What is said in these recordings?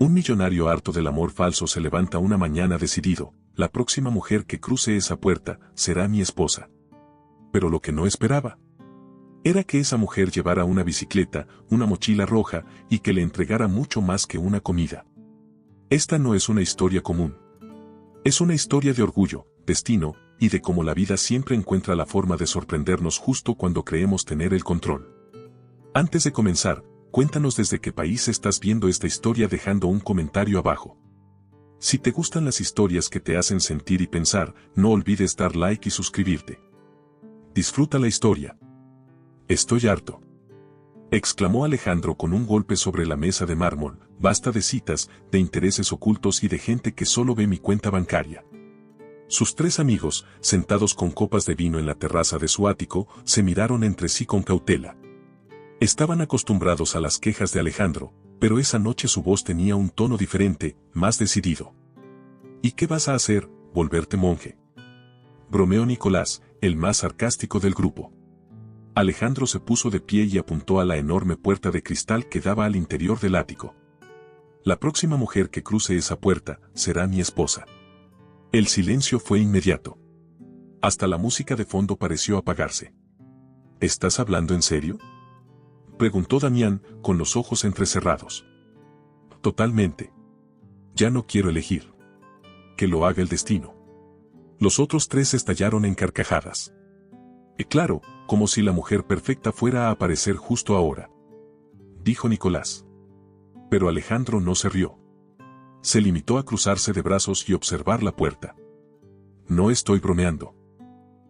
Un millonario harto del amor falso se levanta una mañana decidido: la próxima mujer que cruce esa puerta será mi esposa. Pero lo que no esperaba era que esa mujer llevara una bicicleta, una mochila roja y que le entregara mucho más que una comida. Esta no es una historia común. Es una historia de orgullo, destino, y de cómo la vida siempre encuentra la forma de sorprendernos justo cuando creemos tener el control. Antes de comenzar, cuéntanos desde qué país estás viendo esta historia dejando un comentario abajo. Si te gustan las historias que te hacen sentir y pensar, no olvides dar like y suscribirte. Disfruta la historia. Estoy harto, exclamó Alejandro con un golpe sobre la mesa de mármol. Basta de citas, de intereses ocultos y de gente que solo ve mi cuenta bancaria. Sus tres amigos, sentados con copas de vino en la terraza de su ático, se miraron entre sí con cautela. Estaban acostumbrados a las quejas de Alejandro, pero esa noche su voz tenía un tono diferente, más decidido. ¿Y qué vas a hacer, volverte monje?, bromeó Nicolás, el más sarcástico del grupo. Alejandro se puso de pie y apuntó a la enorme puerta de cristal que daba al interior del ático. La próxima mujer que cruce esa puerta será mi esposa. El silencio fue inmediato. Hasta la música de fondo pareció apagarse. ¿Estás hablando en serio?, preguntó Damián, con los ojos entrecerrados. Totalmente. Ya no quiero elegir. Que lo haga el destino. Los otros tres estallaron en carcajadas. Y claro, como si la mujer perfecta fuera a aparecer justo ahora, dijo Nicolás. Pero Alejandro no se rió. Se limitó a cruzarse de brazos y observar la puerta. No estoy bromeando.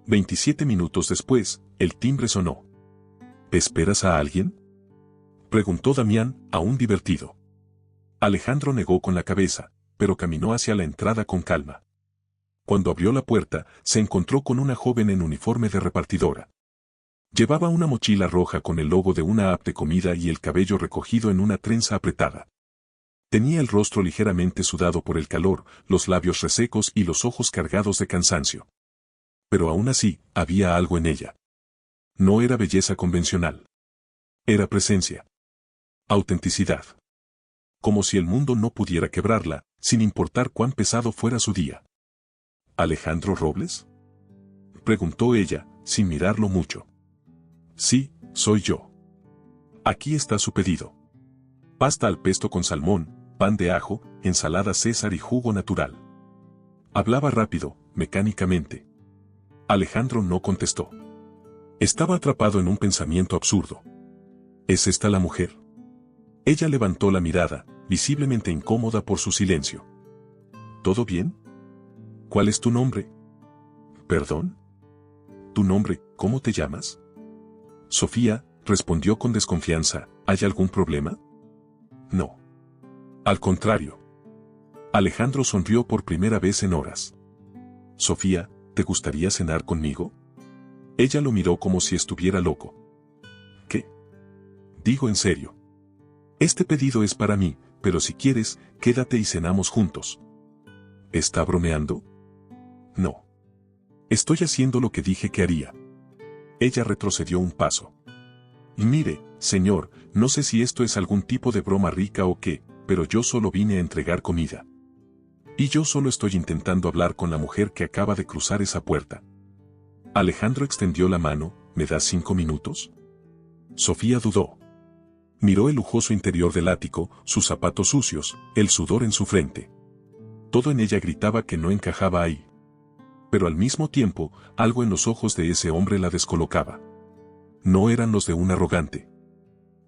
27 minutos después, el timbre sonó. ¿Esperas a alguien?, preguntó Damián, aún divertido. Alejandro negó con la cabeza, pero caminó hacia la entrada con calma. Cuando abrió la puerta, se encontró con una joven en uniforme de repartidora. Llevaba una mochila roja con el logo de una app de comida y el cabello recogido en una trenza apretada. Tenía el rostro ligeramente sudado por el calor, los labios resecos y los ojos cargados de cansancio. Pero aún así, había algo en ella. No era belleza convencional. Era presencia. Autenticidad. Como si el mundo no pudiera quebrarla, sin importar cuán pesado fuera su día. ¿Alejandro Robles?, preguntó ella, sin mirarlo mucho. Sí, soy yo. Aquí está su pedido. Pasta al pesto con salmón, pan de ajo, ensalada César y jugo natural. Hablaba rápido, mecánicamente. Alejandro no contestó. Estaba atrapado en un pensamiento absurdo. ¿Es esta la mujer? Ella levantó la mirada, visiblemente incómoda por su silencio. ¿Todo bien? ¿Cuál es tu nombre? ¿Perdón? ¿Tu nombre, cómo te llamas? Sofía, respondió con desconfianza. ¿Hay algún problema? No. Al contrario. Alejandro sonrió por primera vez en horas. Sofía, ¿te gustaría cenar conmigo? Ella lo miró como si estuviera loco. ¿Qué? Digo en serio. Este pedido es para mí, pero si quieres, quédate y cenamos juntos. ¿Está bromeando? No. Estoy haciendo lo que dije que haría. Ella retrocedió un paso. Mire, señor, no sé si esto es algún tipo de broma rica o qué, pero yo solo vine a entregar comida. Y yo solo estoy intentando hablar con la mujer que acaba de cruzar esa puerta. Alejandro extendió la mano. ¿Me das 5 minutos? Sofía dudó. Miró el lujoso interior del ático, sus zapatos sucios, el sudor en su frente. Todo en ella gritaba que no encajaba ahí. Pero al mismo tiempo, algo en los ojos de ese hombre la descolocaba. No eran los de un arrogante.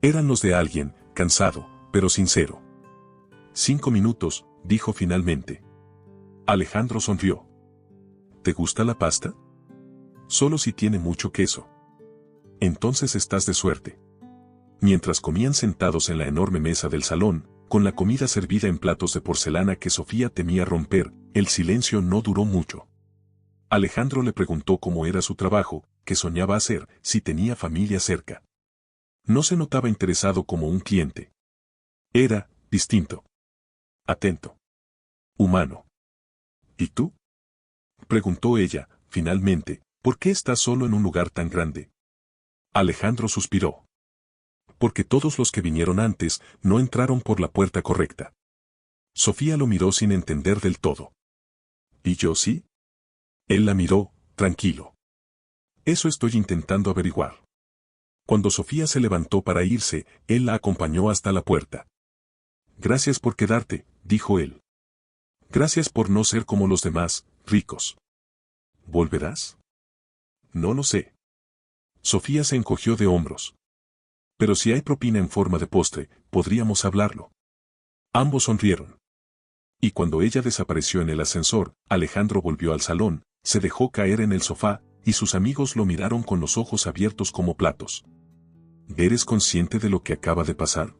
Eran los de alguien, cansado, pero sincero. 5 minutos, dijo finalmente. Alejandro sonrió. ¿Te gusta la pasta? Solo si tiene mucho queso. Entonces estás de suerte. Mientras comían sentados en la enorme mesa del salón, con la comida servida en platos de porcelana que Sofía temía romper, el silencio no duró mucho. Alejandro le preguntó cómo era su trabajo, qué soñaba hacer, si tenía familia cerca. No se notaba interesado como un cliente. Era distinto. Atento. Humano. ¿Y tú?, preguntó ella, finalmente. ¿Por qué estás solo en un lugar tan grande? Alejandro suspiró. Porque todos los que vinieron antes no entraron por la puerta correcta. Sofía lo miró sin entender del todo. ¿Y yo sí? Él la miró, tranquilo. Eso estoy intentando averiguar. Cuando Sofía se levantó para irse, él la acompañó hasta la puerta. Gracias por quedarte, dijo él. Gracias por no ser como los demás, ricos. ¿Volverás? No lo sé. Sofía se encogió de hombros. Pero si hay propina en forma de postre, podríamos hablarlo. Ambos sonrieron. Y cuando ella desapareció en el ascensor, Alejandro volvió al salón, se dejó caer en el sofá, y sus amigos lo miraron con los ojos abiertos como platos. ¿Eres consciente de lo que acaba de pasar?,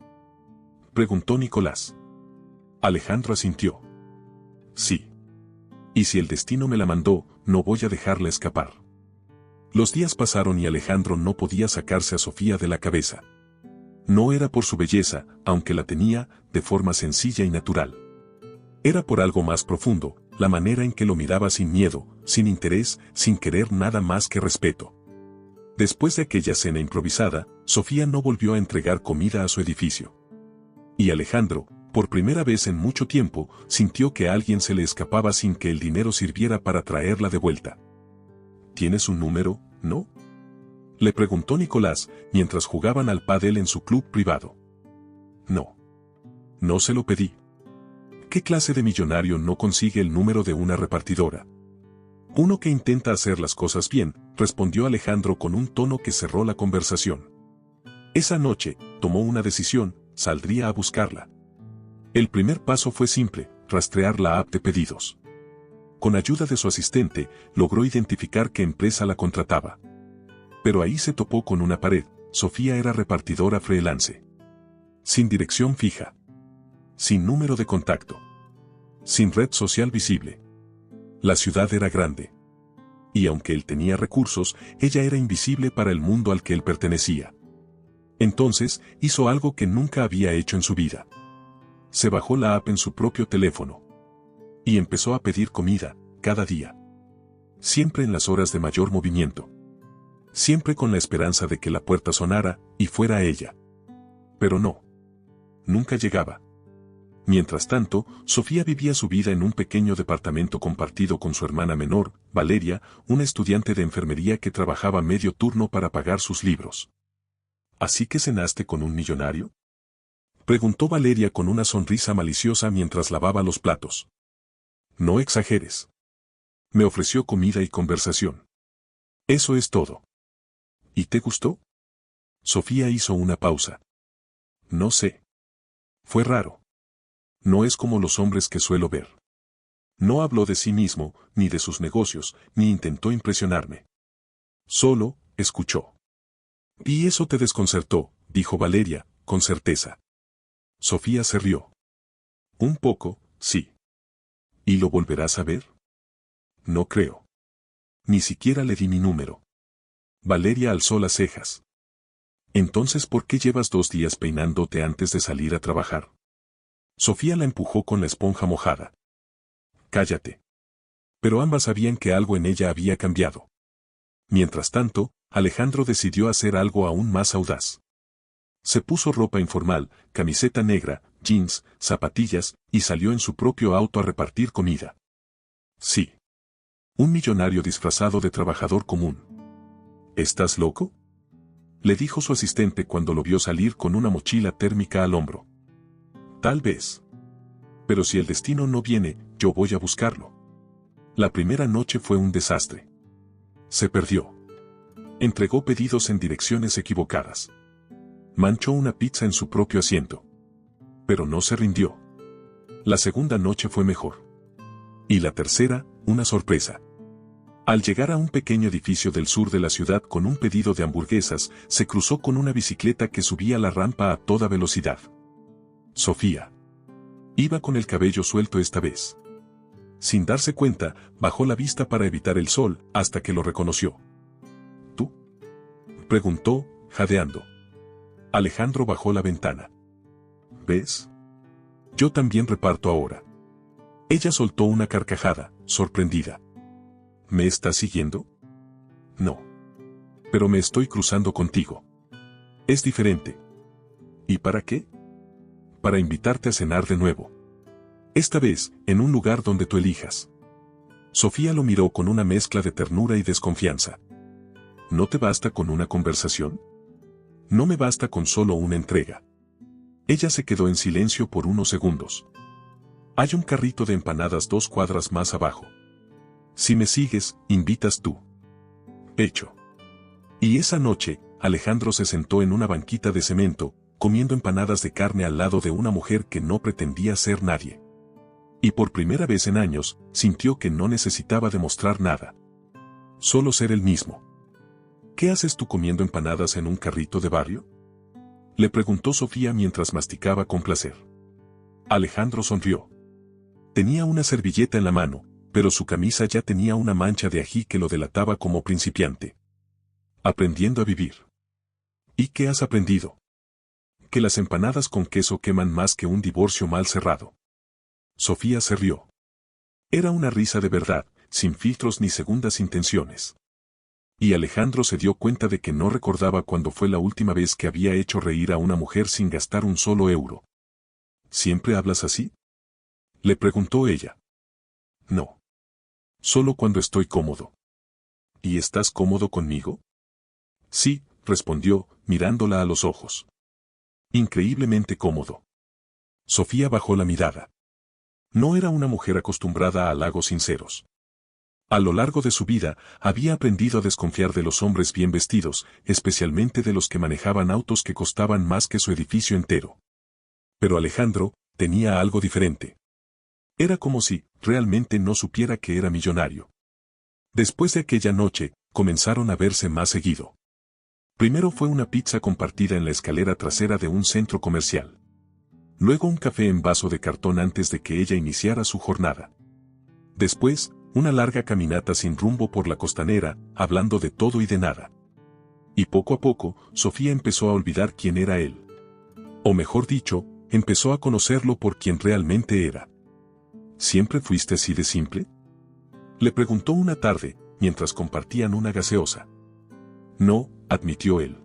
preguntó Nicolás. Alejandro asintió. Sí. Y si el destino me la mandó, no voy a dejarla escapar. Los días pasaron y Alejandro no podía sacarse a Sofía de la cabeza. No era por su belleza, aunque la tenía, de forma sencilla y natural. Era por algo más profundo, la manera en que lo miraba sin miedo, sin interés, sin querer nada más que respeto. Después de aquella cena improvisada, Sofía no volvió a entregar comida a su edificio. Y Alejandro, por primera vez en mucho tiempo, sintió que a alguien se le escapaba sin que el dinero sirviera para traerla de vuelta. ¿Tienes un número, no?, le preguntó Nicolás, mientras jugaban al pádel en su club privado. No. No se lo pedí. ¿Qué clase de millonario no consigue el número de una repartidora? Uno que intenta hacer las cosas bien, respondió Alejandro con un tono que cerró la conversación. Esa noche, tomó una decisión, saldría a buscarla. El primer paso fue simple, rastrear la app de pedidos. Con ayuda de su asistente, logró identificar qué empresa la contrataba. Pero ahí se topó con una pared. Sofía era repartidora freelance. Sin dirección fija. Sin número de contacto. Sin red social visible. La ciudad era grande. Y aunque él tenía recursos, ella era invisible para el mundo al que él pertenecía. Entonces, hizo algo que nunca había hecho en su vida. Se bajó la app en su propio teléfono. Y empezó a pedir comida, cada día. Siempre en las horas de mayor movimiento. Siempre con la esperanza de que la puerta sonara, y fuera ella. Pero no. Nunca llegaba. Mientras tanto, Sofía vivía su vida en un pequeño departamento compartido con su hermana menor, Valeria, una estudiante de enfermería que trabajaba medio turno para pagar sus libros. ¿Así que cenaste con un millonario?, preguntó Valeria con una sonrisa maliciosa mientras lavaba los platos. No exageres. Me ofreció comida y conversación. Eso es todo. ¿Y te gustó? Sofía hizo una pausa. No sé. Fue raro. No es como los hombres que suelo ver. No habló de sí mismo, ni de sus negocios, ni intentó impresionarme. Solo, escuchó. Y eso te desconcertó, dijo Valeria, con certeza. Sofía se rió. Un poco, sí. ¿Y lo volverás a ver? No creo. Ni siquiera le di mi número. Valeria alzó las cejas. Entonces, ¿por qué llevas 2 días peinándote antes de salir a trabajar? Sofía la empujó con la esponja mojada. Cállate. Pero ambas sabían que algo en ella había cambiado. Mientras tanto, Alejandro decidió hacer algo aún más audaz. Se puso ropa informal, camiseta negra, jeans, zapatillas, y salió en su propio auto a repartir comida. Sí. Un millonario disfrazado de trabajador común. ¿Estás loco?, le dijo su asistente cuando lo vio salir con una mochila térmica al hombro. Tal vez. Pero si el destino no viene, yo voy a buscarlo. La primera noche fue un desastre. Se perdió. Entregó pedidos en direcciones equivocadas. Manchó una pizza en su propio asiento. Pero no se rindió. La segunda noche fue mejor. Y la tercera, una sorpresa. Al llegar a un pequeño edificio del sur de la ciudad con un pedido de hamburguesas, se cruzó con una bicicleta que subía la rampa a toda velocidad. Sofía. Iba con el cabello suelto esta vez. Sin darse cuenta, bajó la vista para evitar el sol, hasta que lo reconoció. ¿Tú?, preguntó, jadeando. Alejandro bajó la ventana. ¿Ves? Yo también reparto ahora. Ella soltó una carcajada, sorprendida. ¿Me estás siguiendo? No. Pero me estoy cruzando contigo. Es diferente. ¿Y para qué? Para invitarte a cenar de nuevo. Esta vez, en un lugar donde tú elijas. Sofía lo miró con una mezcla de ternura y desconfianza. ¿No te basta con una conversación? No me basta con solo una entrega. Ella se quedó en silencio por unos segundos. Hay un carrito de empanadas 2 cuadras más abajo. Si me sigues, invitas tú. Hecho. Y esa noche, Alejandro se sentó en una banquita de cemento, comiendo empanadas de carne al lado de una mujer que no pretendía ser nadie. Y por primera vez en años, sintió que no necesitaba demostrar nada. Solo ser el mismo. ¿Qué haces tú comiendo empanadas en un carrito de barrio? Le preguntó Sofía mientras masticaba con placer. Alejandro sonrió. Tenía una servilleta en la mano, pero su camisa ya tenía una mancha de ají que lo delataba como principiante. Aprendiendo a vivir. ¿Y qué has aprendido? Que las empanadas con queso queman más que un divorcio mal cerrado. Sofía se rió. Era una risa de verdad, sin filtros ni segundas intenciones. Y Alejandro se dio cuenta de que no recordaba cuándo fue la última vez que había hecho reír a una mujer sin gastar un solo euro. ¿Siempre hablas así? Le preguntó ella. No. Solo cuando estoy cómodo. ¿Y estás cómodo conmigo? Sí, respondió, mirándola a los ojos. Increíblemente cómodo. Sofía bajó la mirada. No era una mujer acostumbrada a halagos sinceros. A lo largo de su vida, había aprendido a desconfiar de los hombres bien vestidos, especialmente de los que manejaban autos que costaban más que su edificio entero. Pero Alejandro tenía algo diferente. Era como si realmente no supiera que era millonario. Después de aquella noche, comenzaron a verse más seguido. Primero fue una pizza compartida en la escalera trasera de un centro comercial. Luego un café en vaso de cartón antes de que ella iniciara su jornada. Después, una larga caminata sin rumbo por la costanera, hablando de todo y de nada. Y poco a poco, Sofía empezó a olvidar quién era él. O mejor dicho, empezó a conocerlo por quien realmente era. ¿Siempre fuiste así de simple? Le preguntó una tarde, mientras compartían una gaseosa. No, admitió él.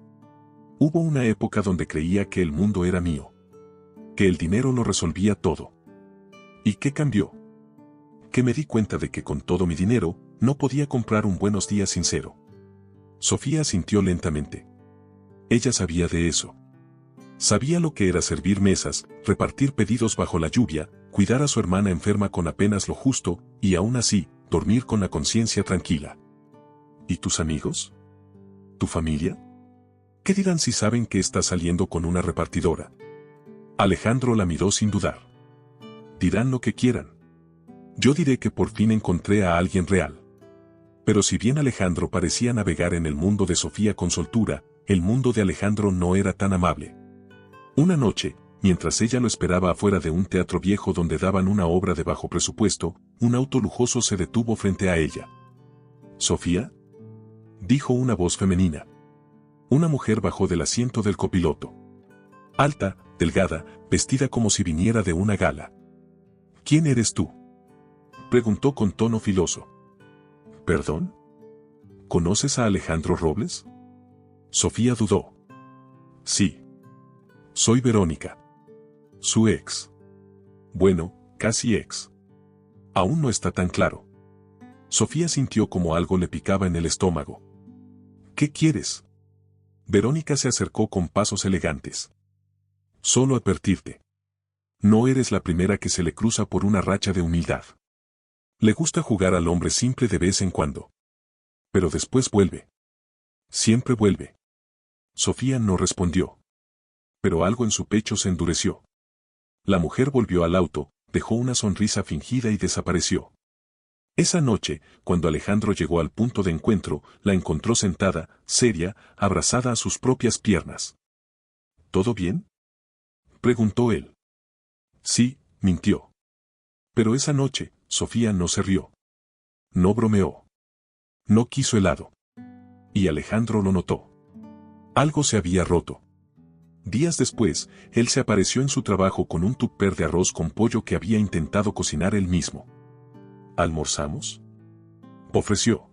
Hubo una época donde creía que el mundo era mío. Que el dinero lo resolvía todo. ¿Y qué cambió? Que me di cuenta de que con todo mi dinero, no podía comprar un buenos días sincero. Sofía asintió lentamente. Ella sabía de eso. Sabía lo que era servir mesas, repartir pedidos bajo la lluvia, cuidar a su hermana enferma con apenas lo justo, y aún así, dormir con la conciencia tranquila. ¿Y tus amigos? ¿Tu familia? ¿Qué dirán si saben que estás saliendo con una repartidora? Alejandro la miró sin dudar. Dirán lo que quieran. Yo diré que por fin encontré a alguien real. Pero si bien Alejandro parecía navegar en el mundo de Sofía con soltura, el mundo de Alejandro no era tan amable. Una noche, mientras ella lo esperaba afuera de un teatro viejo donde daban una obra de bajo presupuesto, un auto lujoso se detuvo frente a ella. ¿Sofía? Dijo una voz femenina. Una mujer bajó del asiento del copiloto. Alta, delgada, vestida como si viniera de una gala. ¿Quién eres tú? Preguntó con tono filoso. ¿Perdón? ¿Conoces a Alejandro Robles? Sofía dudó. Sí. Soy Verónica. Su ex. Bueno, casi ex. Aún no está tan claro. Sofía sintió como algo le picaba en el estómago. ¿Qué quieres? Verónica se acercó con pasos elegantes. Solo advertirte. No eres la primera que se le cruza por una racha de humildad. Le gusta jugar al hombre simple de vez en cuando. Pero después vuelve. Siempre vuelve. Sofía no respondió. Pero algo en su pecho se endureció. La mujer volvió al auto, dejó una sonrisa fingida y desapareció. Esa noche, cuando Alejandro llegó al punto de encuentro, la encontró sentada, seria, abrazada a sus propias piernas. ¿Todo bien? Preguntó él. Sí, mintió. Pero esa noche, Sofía no se rió. No bromeó. No quiso helado. Y Alejandro lo notó. Algo se había roto. Días después, él se apareció en su trabajo con un tupper de arroz con pollo que había intentado cocinar él mismo. ¿Almorzamos? Ofreció.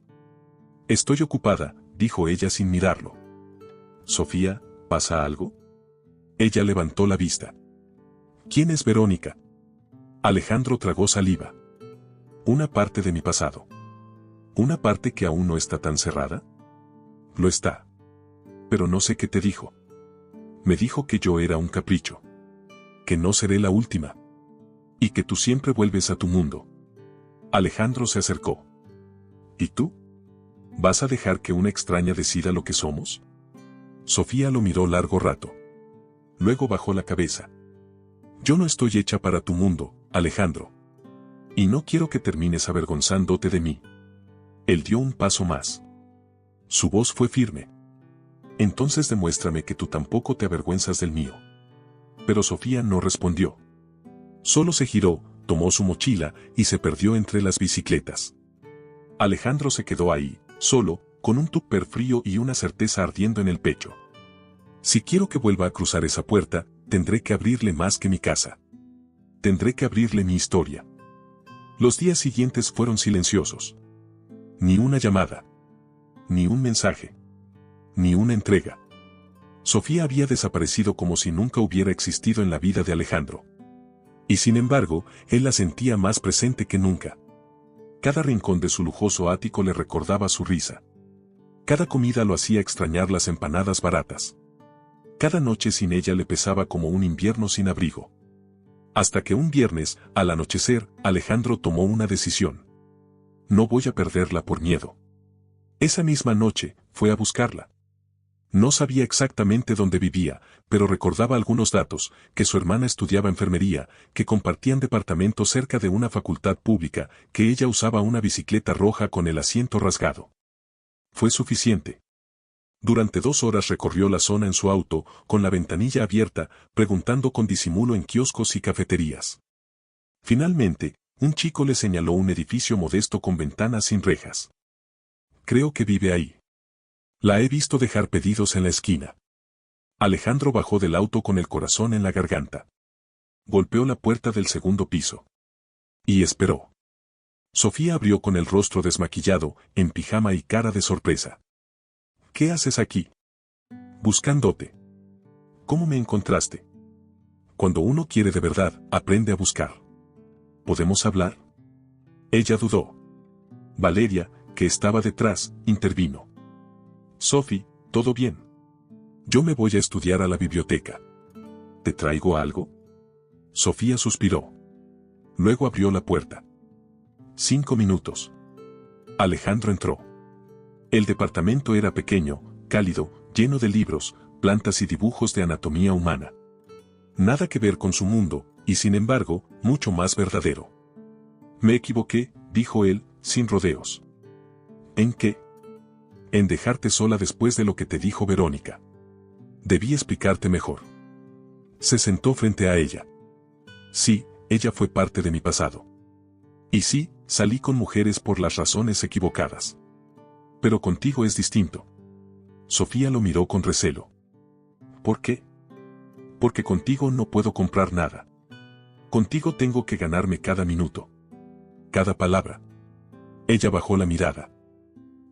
Estoy ocupada, dijo ella sin mirarlo. Sofía, ¿pasa algo? Ella levantó la vista. ¿Quién es Verónica? Alejandro tragó saliva. Una parte de mi pasado. ¿Una parte que aún no está tan cerrada? Lo está. Pero no sé qué te dijo. Me dijo que yo era un capricho. Que no seré la última. Y que tú siempre vuelves a tu mundo. Alejandro se acercó. ¿Y tú? ¿Vas a dejar que una extraña decida lo que somos? Sofía lo miró largo rato. Luego bajó la cabeza. Yo no estoy hecha para tu mundo, Alejandro. Y no quiero que termines avergonzándote de mí. Él dio un paso más. Su voz fue firme. Entonces demuéstrame que tú tampoco te avergüenzas del mío. Pero Sofía no respondió. Solo se giró, tomó su mochila y se perdió entre las bicicletas. Alejandro se quedó ahí, solo, con un tupper frío y una certeza ardiendo en el pecho. Si quiero que vuelva a cruzar esa puerta, tendré que abrirle más que mi casa. Tendré que abrirle mi historia. Los días siguientes fueron silenciosos. Ni una llamada. Ni un mensaje. Ni una entrega. Sofía había desaparecido como si nunca hubiera existido en la vida de Alejandro. Y sin embargo, él la sentía más presente que nunca. Cada rincón de su lujoso ático le recordaba su risa. Cada comida lo hacía extrañar las empanadas baratas. Cada noche sin ella le pesaba como un invierno sin abrigo. Hasta que un viernes, al anochecer, Alejandro tomó una decisión. No voy a perderla por miedo. Esa misma noche, fue a buscarla. No sabía exactamente dónde vivía, pero recordaba algunos datos, que su hermana estudiaba enfermería, que compartían departamento cerca de una facultad pública, que ella usaba una bicicleta roja con el asiento rasgado. Fue suficiente. Durante 2 horas recorrió la zona en su auto, con la ventanilla abierta, preguntando con disimulo en kioscos y cafeterías. Finalmente, un chico le señaló un edificio modesto con ventanas sin rejas. Creo que vive ahí. La he visto dejar pedidos en la esquina. Alejandro bajó del auto con el corazón en la garganta. Golpeó la puerta del segundo piso. Y esperó. Sofía abrió con el rostro desmaquillado, en pijama y cara de sorpresa. ¿Qué haces aquí? Buscándote. ¿Cómo me encontraste? Cuando uno quiere de verdad, aprende a buscar. ¿Podemos hablar? Ella dudó. Valeria, que estaba detrás, intervino. Sophie, ¿todo bien? Yo me voy a estudiar a la biblioteca. ¿Te traigo algo? Sofía suspiró. Luego abrió la puerta. 5 minutos. Alejandro entró. El departamento era pequeño, cálido, lleno de libros, plantas y dibujos de anatomía humana. Nada que ver con su mundo, y sin embargo, mucho más verdadero. Me equivoqué, dijo él, sin rodeos. ¿En qué? En dejarte sola después de lo que te dijo Verónica. Debí explicarte mejor. Se sentó frente a ella. Sí, ella fue parte de mi pasado. Y sí, salí con mujeres por las razones equivocadas. Pero contigo es distinto. Sofía lo miró con recelo. ¿Por qué? Porque contigo no puedo comprar nada. Contigo tengo que ganarme cada minuto. Cada palabra. Ella bajó la mirada.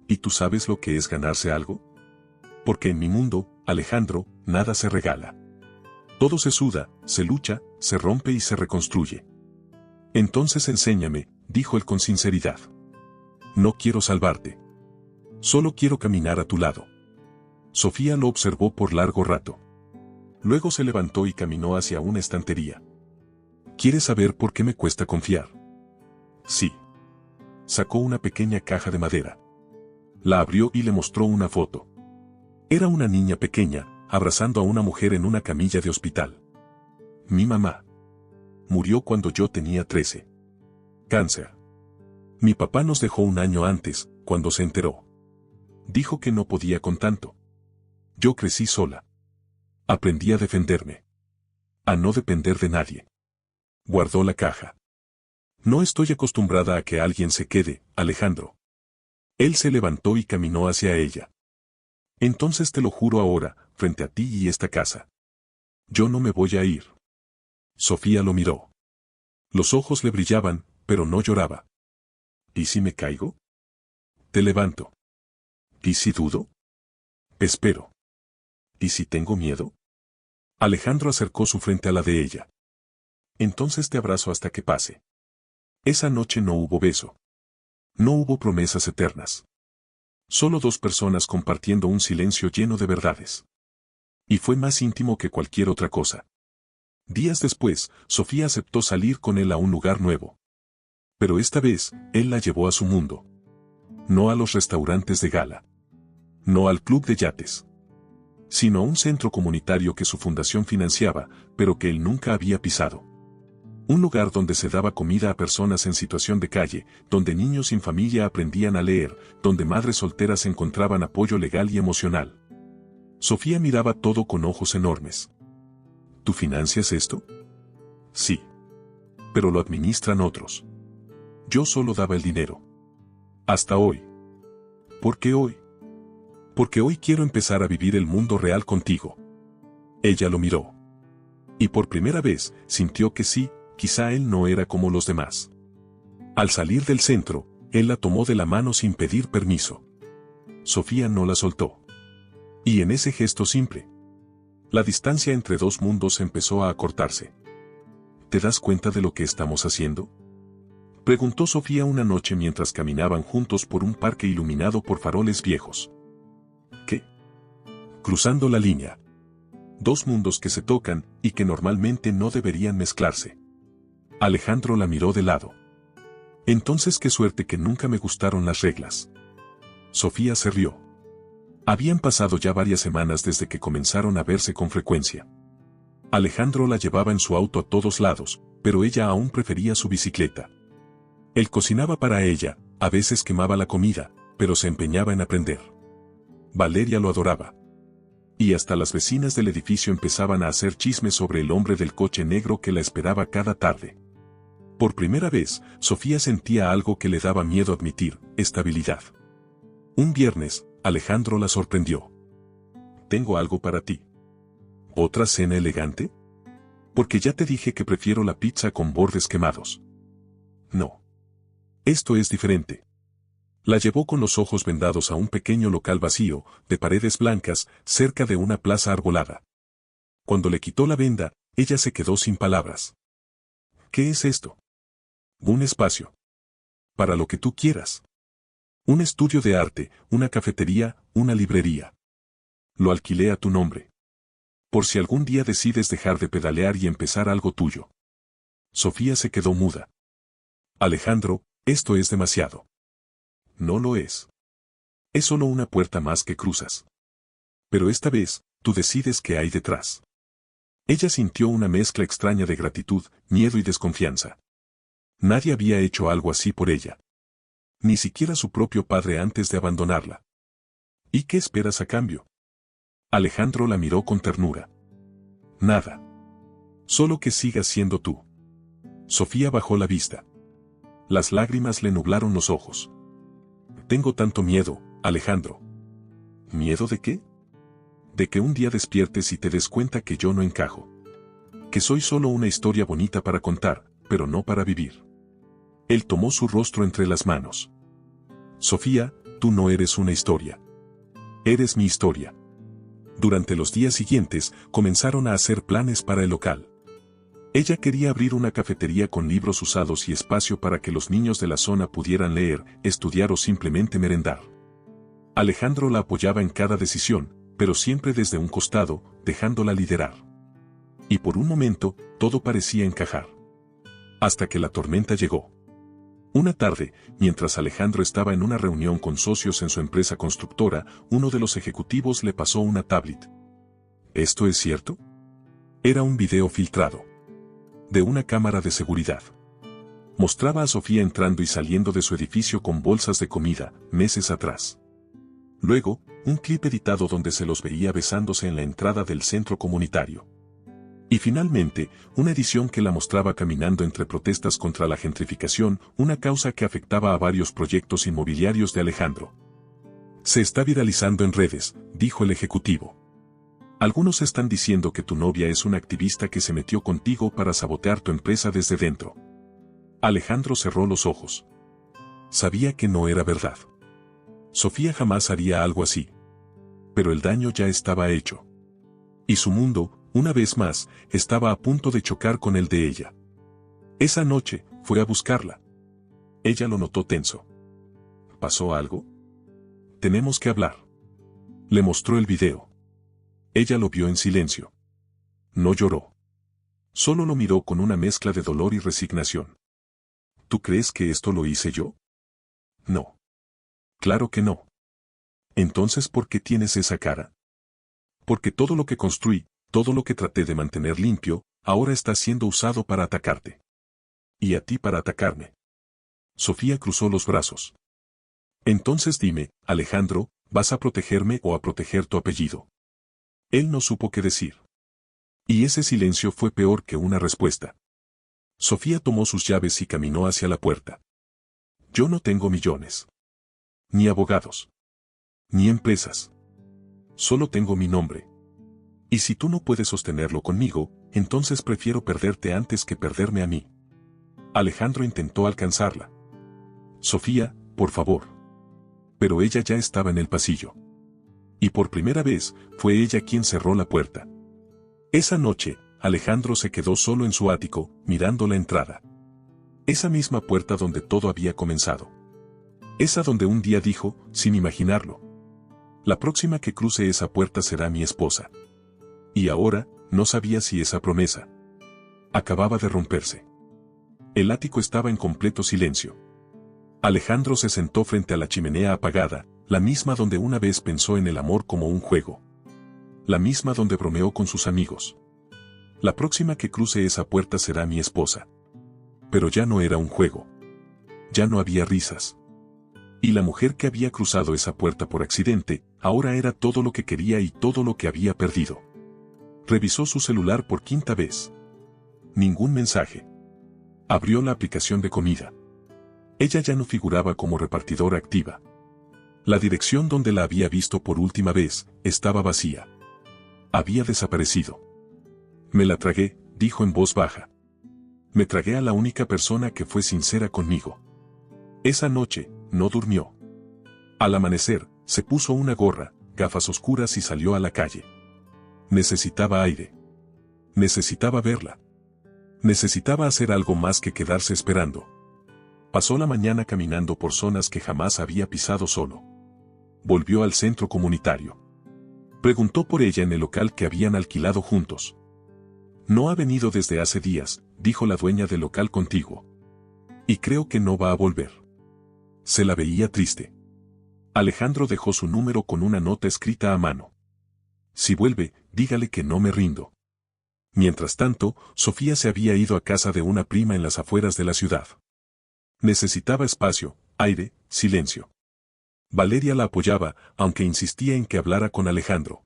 ¿Y tú sabes lo que es ganarse algo? Porque en mi mundo, Alejandro, nada se regala. Todo se suda, se lucha, se rompe y se reconstruye. Entonces enséñame, dijo él con sinceridad. No quiero salvarte. Solo quiero caminar a tu lado. Sofía lo observó por largo rato. Luego se levantó y caminó hacia una estantería. ¿Quieres saber por qué me cuesta confiar? Sí. Sacó una pequeña caja de madera. La abrió y le mostró una foto. Era una niña pequeña, abrazando a una mujer en una camilla de hospital. Mi mamá. Murió cuando yo tenía 13. Cáncer. Mi papá nos dejó un año antes, cuando se enteró. Dijo que no podía con tanto. Yo crecí sola. Aprendí a defenderme. A no depender de nadie. Guardó la caja. No estoy acostumbrada a que alguien se quede, Alejandro. Él se levantó y caminó hacia ella. Entonces te lo juro ahora, frente a ti y esta casa. Yo no me voy a ir. Sofía lo miró. Los ojos le brillaban, pero no lloraba. ¿Y si me caigo? Te levanto. ¿Y si dudo? Espero. ¿Y si tengo miedo? Alejandro acercó su frente a la de ella. Entonces te abrazo hasta que pase. Esa noche no hubo beso. No hubo promesas eternas. Solo dos personas compartiendo un silencio lleno de verdades. Y fue más íntimo que cualquier otra cosa. Días después, Sofía aceptó salir con él a un lugar nuevo. Pero esta vez, él la llevó a su mundo. No a los restaurantes de gala. No al club de yates. Sino a un centro comunitario que su fundación financiaba, pero que él nunca había pisado. Un lugar donde se daba comida a personas en situación de calle, donde niños sin familia aprendían a leer, donde madres solteras encontraban apoyo legal y emocional. Sofía miraba todo con ojos enormes. ¿Tú financias esto? Sí. Pero lo administran otros. Yo solo daba el dinero. Hasta hoy. ¿Por qué hoy? Porque hoy quiero empezar a vivir el mundo real contigo. Ella lo miró. Y por primera vez, sintió que sí, quizá él no era como los demás. Al salir del centro, él la tomó de la mano sin pedir permiso. Sofía no la soltó. Y en ese gesto simple, la distancia entre dos mundos empezó a acortarse. ¿Te das cuenta de lo que estamos haciendo? Preguntó Sofía una noche mientras caminaban juntos por un parque iluminado por faroles viejos. ¿Qué? Cruzando la línea. Dos mundos que se tocan y que normalmente no deberían mezclarse. Alejandro la miró de lado. Entonces qué suerte que nunca me gustaron las reglas. Sofía se rió. Habían pasado ya varias semanas desde que comenzaron a verse con frecuencia. Alejandro la llevaba en su auto a todos lados, pero ella aún prefería su bicicleta. Él cocinaba para ella, a veces quemaba la comida, pero se empeñaba en aprender. Valeria lo adoraba. Y hasta las vecinas del edificio empezaban a hacer chismes sobre el hombre del coche negro que la esperaba cada tarde. Por primera vez, Sofía sentía algo que le daba miedo admitir: estabilidad. Un viernes, Alejandro la sorprendió. Tengo algo para ti. ¿Otra cena elegante? Porque ya te dije que prefiero la pizza con bordes quemados. No. Esto es diferente. La llevó con los ojos vendados a un pequeño local vacío, de paredes blancas, cerca de una plaza arbolada. Cuando le quitó la venda, ella se quedó sin palabras. ¿Qué es esto? Un espacio. Para lo que tú quieras. Un estudio de arte, una cafetería, una librería. Lo alquilé a tu nombre. Por si algún día decides dejar de pedalear y empezar algo tuyo. Sofía se quedó muda. Alejandro, esto es demasiado. No lo es. Es solo una puerta más que cruzas. Pero esta vez, tú decides qué hay detrás. Ella sintió una mezcla extraña de gratitud, miedo y desconfianza. Nadie había hecho algo así por ella. Ni siquiera su propio padre antes de abandonarla. ¿Y qué esperas a cambio? Alejandro la miró con ternura. Nada. Solo que sigas siendo tú. Sofía bajó la vista. Las lágrimas le nublaron los ojos. Tengo tanto miedo, Alejandro. ¿Miedo de qué? De que un día despiertes y te des cuenta que yo no encajo. Que soy solo una historia bonita para contar, pero no para vivir. Él tomó su rostro entre las manos. Sofía, tú no eres una historia. Eres mi historia. Durante los días siguientes, comenzaron a hacer planes para el local. Ella quería abrir una cafetería con libros usados y espacio para que los niños de la zona pudieran leer, estudiar o simplemente merendar. Alejandro la apoyaba en cada decisión, pero siempre desde un costado, dejándola liderar. Y por un momento, todo parecía encajar. Hasta que la tormenta llegó. Una tarde, mientras Alejandro estaba en una reunión con socios en su empresa constructora, uno de los ejecutivos le pasó una tablet. ¿Esto es cierto? Era un video filtrado. De una cámara de seguridad. Mostraba a Sofía entrando y saliendo de su edificio con bolsas de comida, meses atrás. Luego, un clip editado donde se los veía besándose en la entrada del centro comunitario. Y finalmente, una edición que la mostraba caminando entre protestas contra la gentrificación, una causa que afectaba a varios proyectos inmobiliarios de Alejandro. Se está viralizando en redes, dijo el ejecutivo. Algunos están diciendo que tu novia es una activista que se metió contigo para sabotear tu empresa desde dentro. Alejandro cerró los ojos. Sabía que no era verdad. Sofía jamás haría algo así. Pero el daño ya estaba hecho. Y su mundo, una vez más, estaba a punto de chocar con el de ella. Esa noche, fue a buscarla. Ella lo notó tenso. ¿Pasó algo? Tenemos que hablar. Le mostró el video. Ella lo vio en silencio. No lloró. Solo lo miró con una mezcla de dolor y resignación. ¿Tú crees que esto lo hice yo? No. Claro que no. Entonces, ¿por qué tienes esa cara? Porque todo lo que construí, todo lo que traté de mantener limpio, ahora está siendo usado para atacarte. Y a ti para atacarme. Sofía cruzó los brazos. Entonces dime, Alejandro, ¿vas a protegerme o a proteger tu apellido? Él no supo qué decir. Y ese silencio fue peor que una respuesta. Sofía tomó sus llaves y caminó hacia la puerta. Yo no tengo millones. Ni abogados. Ni empresas. Solo tengo mi nombre. Y si tú no puedes sostenerlo conmigo, entonces prefiero perderte antes que perderme a mí. Alejandro intentó alcanzarla. Sofía, por favor. Pero ella ya estaba en el pasillo. Y por primera vez, fue ella quien cerró la puerta. Esa noche, Alejandro se quedó solo en su ático, mirando la entrada. Esa misma puerta donde todo había comenzado. Esa donde un día dijo, sin imaginarlo: la próxima que cruce esa puerta será mi esposa. Y ahora, no sabía si esa promesa acababa de romperse. El ático estaba en completo silencio. Alejandro se sentó frente a la chimenea apagada, la misma donde una vez pensó en el amor como un juego. La misma donde bromeó con sus amigos. La próxima que cruce esa puerta será mi esposa. Pero ya no era un juego. Ya no había risas. Y la mujer que había cruzado esa puerta por accidente, ahora era todo lo que quería y todo lo que había perdido. Revisó su celular por quinta vez. Ningún mensaje. Abrió la aplicación de comida. Ella ya no figuraba como repartidora activa. La dirección donde la había visto por última vez, estaba vacía. Había desaparecido. Me la tragué, dijo en voz baja. Me tragué a la única persona que fue sincera conmigo. Esa noche, no durmió. Al amanecer, se puso una gorra, gafas oscuras y salió a la calle. Necesitaba aire. Necesitaba verla. Necesitaba hacer algo más que quedarse esperando. Pasó la mañana caminando por zonas que jamás había pisado solo. Volvió al centro comunitario. Preguntó por ella en el local que habían alquilado juntos. No ha venido desde hace días, dijo la dueña del local contiguo. Y creo que no va a volver. Se la veía triste. Alejandro dejó su número con una nota escrita a mano. Si vuelve, dígale que no me rindo. Mientras tanto, Sofía se había ido a casa de una prima en las afueras de la ciudad. Necesitaba espacio, aire, silencio. Valeria la apoyaba, aunque insistía en que hablara con Alejandro.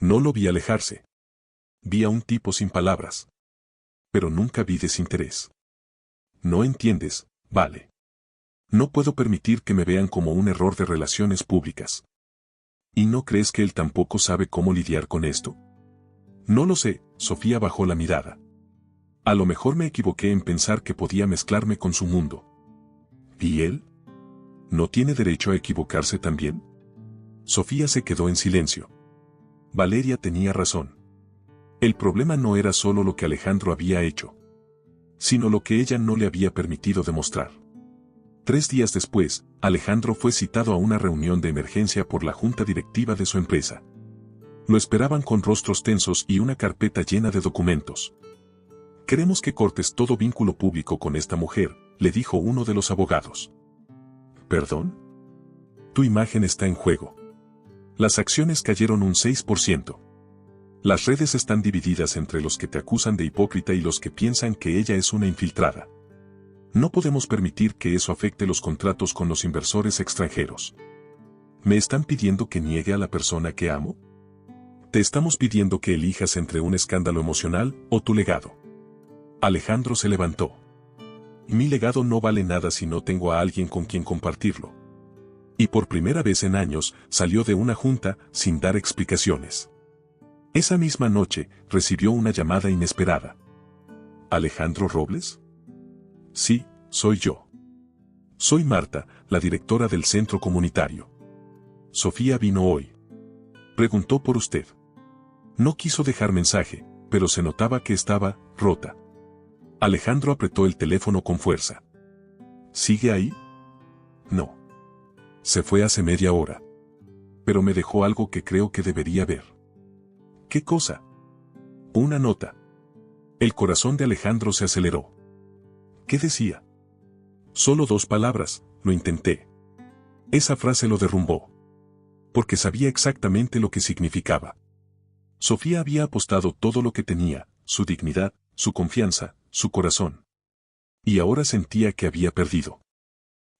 No lo vi alejarse. Vi a un tipo sin palabras. Pero nunca vi desinterés. No entiendes, vale. No puedo permitir que me vean como un error de relaciones públicas. ¿Y no crees que él tampoco sabe cómo lidiar con esto? No lo sé, Sofía bajó la mirada. A lo mejor me equivoqué en pensar que podía mezclarme con su mundo. ¿Y él? ¿No tiene derecho a equivocarse también? Sofía se quedó en silencio. Valeria tenía razón. El problema no era solo lo que Alejandro había hecho, sino lo que ella no le había permitido demostrar. 3 días después, Alejandro fue citado a una reunión de emergencia por la junta directiva de su empresa. Lo esperaban con rostros tensos y una carpeta llena de documentos. Queremos que cortes todo vínculo público con esta mujer, le dijo uno de los abogados. ¿Perdón? Tu imagen está en juego. Las acciones cayeron un 6%. Las redes están divididas entre los que te acusan de hipócrita y los que piensan que ella es una infiltrada. No podemos permitir que eso afecte los contratos con los inversores extranjeros. ¿Me están pidiendo que niegue a la persona que amo? Te estamos pidiendo que elijas entre un escándalo emocional o tu legado. Alejandro se levantó. Mi legado no vale nada si no tengo a alguien con quien compartirlo. Y por primera vez en años, salió de una junta sin dar explicaciones. Esa misma noche, recibió una llamada inesperada. ¿Alejandro Robles? Sí, soy yo. Soy Marta, la directora del centro comunitario. Sofía vino hoy. Preguntó por usted. No quiso dejar mensaje, pero se notaba que estaba rota. Alejandro apretó el teléfono con fuerza. ¿Sigue ahí? No. Se fue hace media hora. Pero me dejó algo que creo que debería ver. ¿Qué cosa? Una nota. El corazón de Alejandro se aceleró. ¿Qué decía? Solo 2 palabras, lo intenté. Esa frase lo derrumbó. Porque sabía exactamente lo que significaba. Sofía había apostado todo lo que tenía, su dignidad, su confianza, su corazón. Y ahora sentía que había perdido.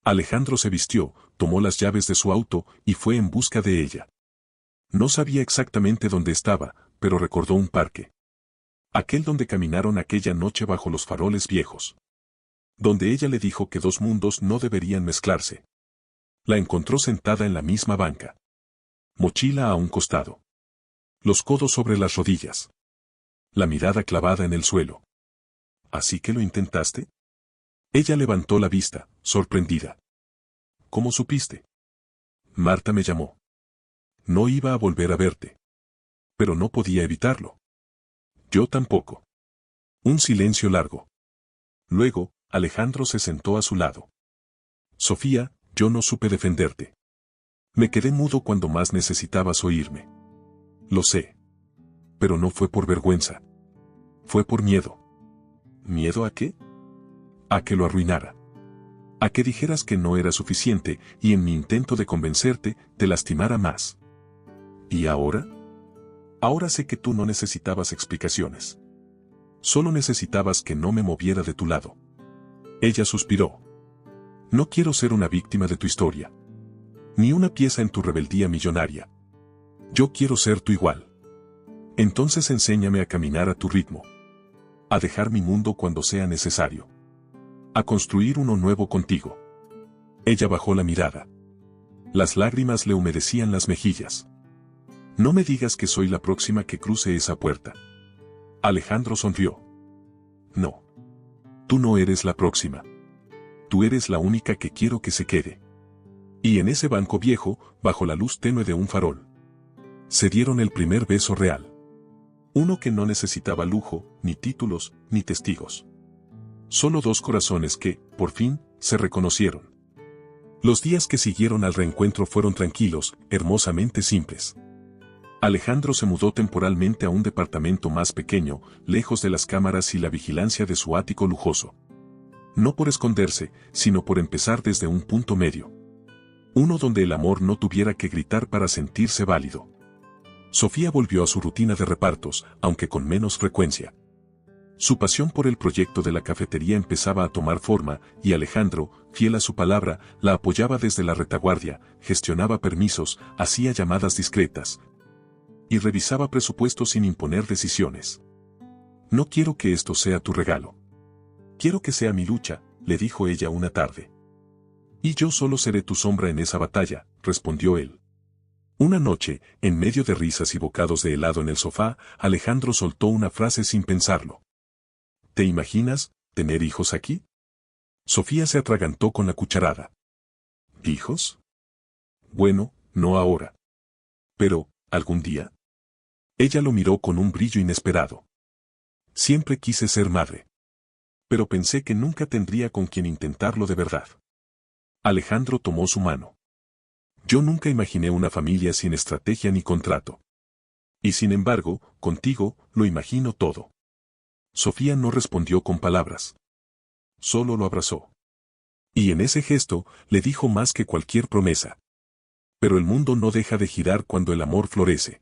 Alejandro se vistió, tomó las llaves de su auto y fue en busca de ella. No sabía exactamente dónde estaba, pero recordó un parque. Aquel donde caminaron aquella noche bajo los faroles viejos. Donde ella le dijo que 2 mundos no deberían mezclarse. La encontró sentada en la misma banca. Mochila a un costado. Los codos sobre las rodillas. La mirada clavada en el suelo. ¿Así que lo intentaste? Ella levantó la vista, sorprendida. ¿Cómo supiste? Marta me llamó. No iba a volver a verte. Pero no podía evitarlo. Yo tampoco. Un silencio largo. Luego, Alejandro se sentó a su lado. Sofía, yo no supe defenderte. Me quedé mudo cuando más necesitabas oírme. Lo sé. Pero no fue por vergüenza. Fue por miedo. ¿Miedo a qué? A que lo arruinara. A que dijeras que no era suficiente y en mi intento de convencerte, te lastimara más. ¿Y ahora? Ahora sé que tú no necesitabas explicaciones. Solo necesitabas que no me moviera de tu lado. Ella suspiró. No quiero ser una víctima de tu historia. Ni una pieza en tu rebeldía millonaria. Yo quiero ser tu igual. Entonces enséñame a caminar a tu ritmo. A dejar mi mundo cuando sea necesario. A construir uno nuevo contigo. Ella bajó la mirada. Las lágrimas le humedecían las mejillas. No me digas que soy la próxima que cruce esa puerta. Alejandro sonrió. No. Tú no eres la próxima. Tú eres la única que quiero que se quede. Y en ese banco viejo, bajo la luz tenue de un farol, se dieron el primer beso real. Uno que no necesitaba lujo, ni títulos, ni testigos. Solo 2 corazones que, por fin, se reconocieron. Los días que siguieron al reencuentro fueron tranquilos, hermosamente simples. Alejandro se mudó temporalmente a un departamento más pequeño, lejos de las cámaras y la vigilancia de su ático lujoso. No por esconderse, sino por empezar desde un punto medio. Uno donde el amor no tuviera que gritar para sentirse válido. Sofía volvió a su rutina de repartos, aunque con menos frecuencia. Su pasión por el proyecto de la cafetería empezaba a tomar forma, y Alejandro, fiel a su palabra, la apoyaba desde la retaguardia, gestionaba permisos, hacía llamadas discretas y revisaba presupuestos sin imponer decisiones. No quiero que esto sea tu regalo. Quiero que sea mi lucha, le dijo ella una tarde. Y yo solo seré tu sombra en esa batalla, respondió él. Una noche, en medio de risas y bocados de helado en el sofá, Alejandro soltó una frase sin pensarlo. ¿Te imaginas, tener hijos aquí? Sofía se atragantó con la cucharada. ¿Hijos? Bueno, no ahora. Pero, ¿algún día? Ella lo miró con un brillo inesperado. Siempre quise ser madre. Pero pensé que nunca tendría con quien intentarlo de verdad. Alejandro tomó su mano. Yo nunca imaginé una familia sin estrategia ni contrato. Y sin embargo, contigo, lo imagino todo. Sofía no respondió con palabras. Solo lo abrazó. Y en ese gesto, le dijo más que cualquier promesa. Pero el mundo no deja de girar cuando el amor florece.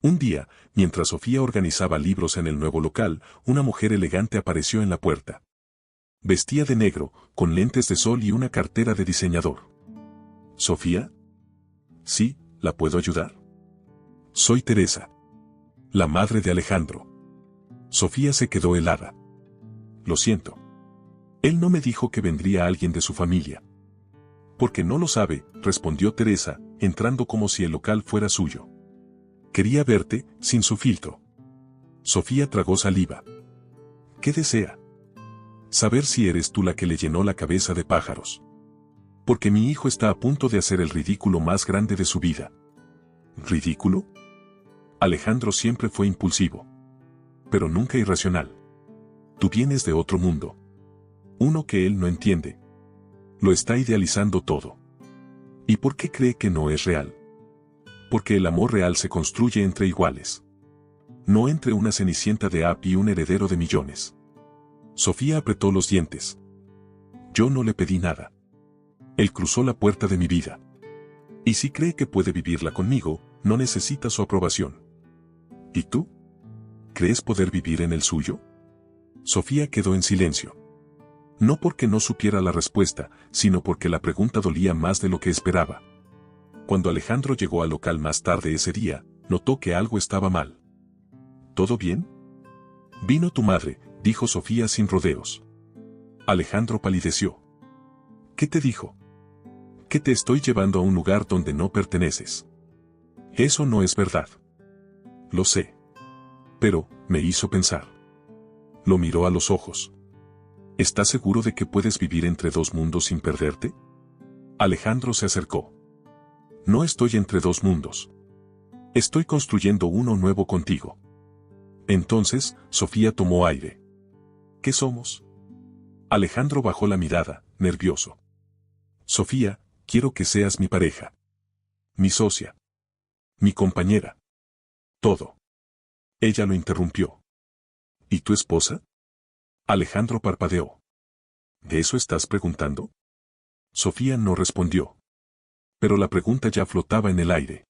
Un día, mientras Sofía organizaba libros en el nuevo local, una mujer elegante apareció en la puerta. Vestía de negro, con lentes de sol y una cartera de diseñador. ¿Sofía? Sí, ¿la puedo ayudar? Soy Teresa. La madre de Alejandro. Sofía se quedó helada. Lo siento. Él no me dijo que vendría alguien de su familia. Porque no lo sabe, respondió Teresa, entrando como si el local fuera suyo. Quería verte, sin su filtro. Sofía tragó saliva. ¿Qué desea? Saber si eres tú la que le llenó la cabeza de pájaros. Porque mi hijo está a punto de hacer el ridículo más grande de su vida. ¿Ridículo? Alejandro siempre fue impulsivo. Pero nunca irracional. Tú vienes de otro mundo. Uno que él no entiende. Lo está idealizando todo. ¿Y por qué cree que no es real? Porque el amor real se construye entre iguales. No entre una cenicienta de App y un heredero de millones. Sofía apretó los dientes. Yo no le pedí nada. Él cruzó la puerta de mi vida. Y si cree que puede vivirla conmigo, no necesita su aprobación. ¿Y tú? ¿Crees poder vivir en el suyo? Sofía quedó en silencio. No porque no supiera la respuesta, sino porque la pregunta dolía más de lo que esperaba. Cuando Alejandro llegó al local más tarde ese día, notó que algo estaba mal. ¿Todo bien? Vino tu madre, dijo Sofía sin rodeos. Alejandro palideció. ¿Qué te dijo? Que te estoy llevando a un lugar donde no perteneces. Eso no es verdad. Lo sé. Pero, me hizo pensar. Lo miró a los ojos. ¿Estás seguro de que puedes vivir entre dos mundos sin perderte? Alejandro se acercó. No estoy entre dos mundos. Estoy construyendo uno nuevo contigo. Entonces, Sofía tomó aire. ¿Qué somos? Alejandro bajó la mirada, nervioso. Sofía, quiero que seas mi pareja. Mi socia. Mi compañera. Todo. Ella lo interrumpió. ¿Y tu esposa? Alejandro parpadeó. ¿De eso estás preguntando? Sofía no respondió. Pero la pregunta ya flotaba en el aire.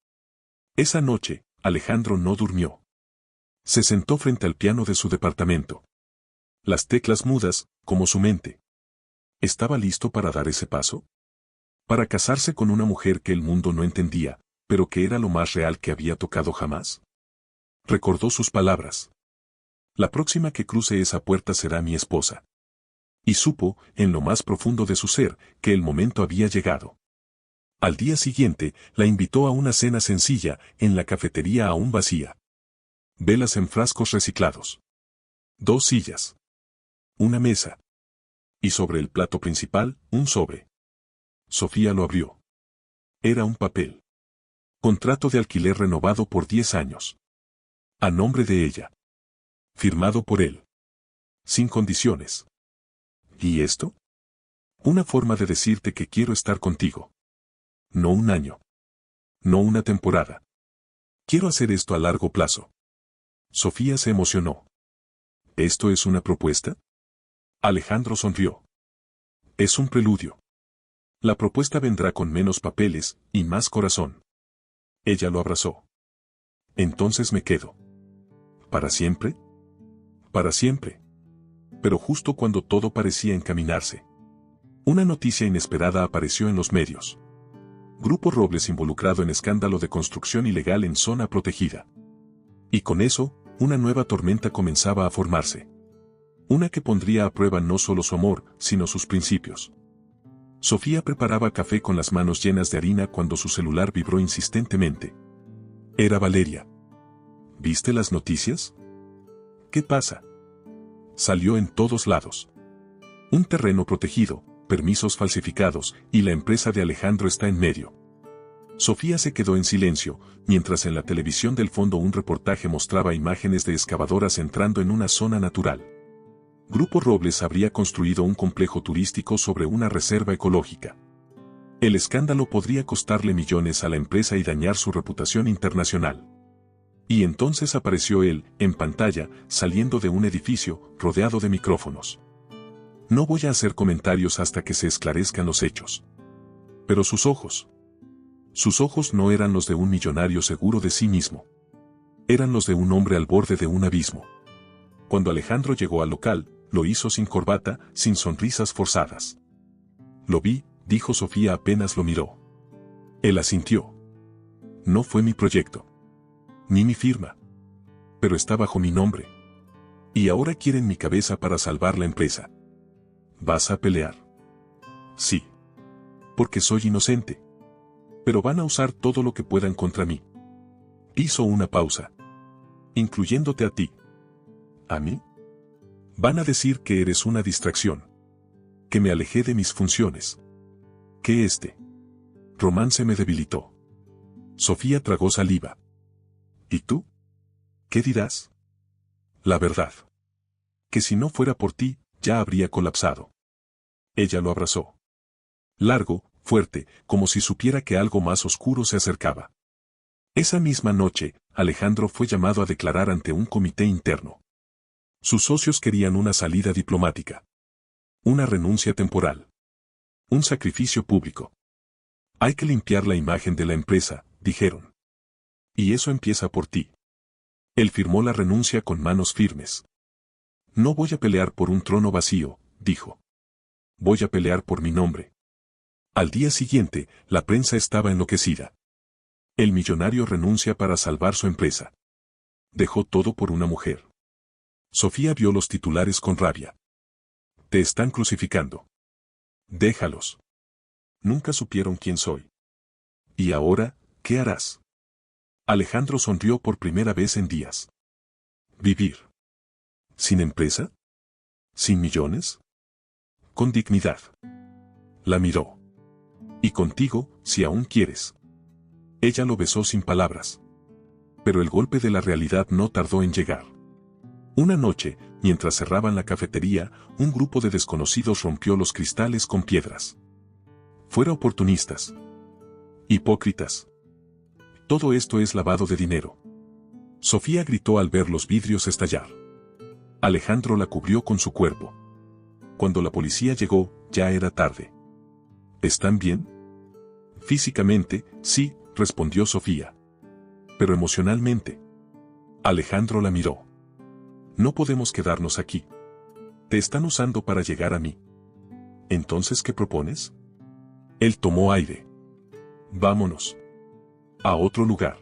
Esa noche, Alejandro no durmió. Se sentó frente al piano de su departamento. Las teclas mudas, como su mente. ¿Estaba listo para dar ese paso? Para casarse con una mujer que el mundo no entendía, pero que era lo más real que había tocado jamás. Recordó sus palabras. La próxima que cruce esa puerta será mi esposa. Y supo, en lo más profundo de su ser, que el momento había llegado. Al día siguiente, la invitó a una cena sencilla, en la cafetería aún vacía. Velas en frascos reciclados. 2 sillas. Una mesa. Y sobre el plato principal, un sobre. Sofía lo abrió. Era un papel. Contrato de alquiler renovado por 10 años. A nombre de ella. Firmado por él. Sin condiciones. ¿Y esto? Una forma de decirte que quiero estar contigo. No un año. No una temporada. Quiero hacer esto a largo plazo. Sofía se emocionó. ¿Esto es una propuesta? Alejandro sonrió. Es un preludio. La propuesta vendrá con menos papeles y más corazón. Ella lo abrazó. Entonces me quedo. ¿Para siempre? Para siempre. Pero justo cuando todo parecía encaminarse. Una noticia inesperada apareció en los medios. Grupo Robles involucrado en escándalo de construcción ilegal en zona protegida. Y con eso, una nueva tormenta comenzaba a formarse. Una que pondría a prueba no solo su amor, sino sus principios. Sofía preparaba café con las manos llenas de harina cuando su celular vibró insistentemente. Era Valeria. ¿Viste las noticias? ¿Qué pasa? Salió en todos lados. Un terreno protegido, permisos falsificados, y la empresa de Alejandro está en medio. Sofía se quedó en silencio, mientras en la televisión del fondo un reportaje mostraba imágenes de excavadoras entrando en una zona natural. Grupo Robles habría construido un complejo turístico sobre una reserva ecológica. El escándalo podría costarle millones a la empresa y dañar su reputación internacional. Y entonces apareció él, en pantalla, saliendo de un edificio, rodeado de micrófonos. No voy a hacer comentarios hasta que se esclarezcan los hechos. Pero sus ojos no eran los de un millonario seguro de sí mismo. Eran los de un hombre al borde de un abismo. Cuando Alejandro llegó al local, lo hizo sin corbata, sin sonrisas forzadas. Lo vi, dijo Sofía apenas lo miró. Él asintió. No fue mi proyecto. Ni mi firma. Pero está bajo mi nombre. Y ahora quieren mi cabeza para salvar la empresa. ¿Vas a pelear? Sí. Porque soy inocente. Pero van a usar todo lo que puedan contra mí. Hizo una pausa. Incluyéndote a ti. ¿A mí? Van a decir que eres una distracción. Que me alejé de mis funciones. Que este romance me debilitó. Sofía tragó saliva. ¿Y tú? ¿Qué dirás? La verdad. que si no fuera por ti, ya habría colapsado. Ella lo abrazó. Largo, fuerte, como si supiera que algo más oscuro se acercaba. Esa misma noche, Alejandro fue llamado a declarar ante un comité interno. Sus socios querían una salida diplomática. Una renuncia temporal. Un sacrificio público. Hay que limpiar la imagen de la empresa, dijeron. Y eso empieza por ti. Él firmó la renuncia con manos firmes. No voy a pelear por un trono vacío, dijo. Voy a pelear por mi nombre. Al día siguiente, la prensa estaba enloquecida. El millonario renuncia para salvar su empresa. Dejó todo por una mujer. Sofía vio los titulares con rabia. Te están crucificando. Déjalos. Nunca supieron quién soy. ¿Y ahora, qué harás? Alejandro sonrió por primera vez en días. Vivir. ¿Sin empresa? ¿Sin millones? Con dignidad. La miró. Y contigo, si aún quieres. Ella lo besó sin palabras. Pero el golpe de la realidad no tardó en llegar. Una noche, mientras cerraban la cafetería, un grupo de desconocidos rompió los cristales con piedras. Fueron oportunistas. Hipócritas. Todo esto es lavado de dinero. Sofía gritó al ver los vidrios estallar. Alejandro la cubrió con su cuerpo. Cuando la policía llegó, ya era tarde. ¿Están bien? Físicamente, sí, respondió Sofía. Pero emocionalmente. Alejandro la miró. No podemos quedarnos aquí. Te están usando para llegar a mí. ¿Entonces qué propones? Él tomó aire. Vámonos. A otro lugar.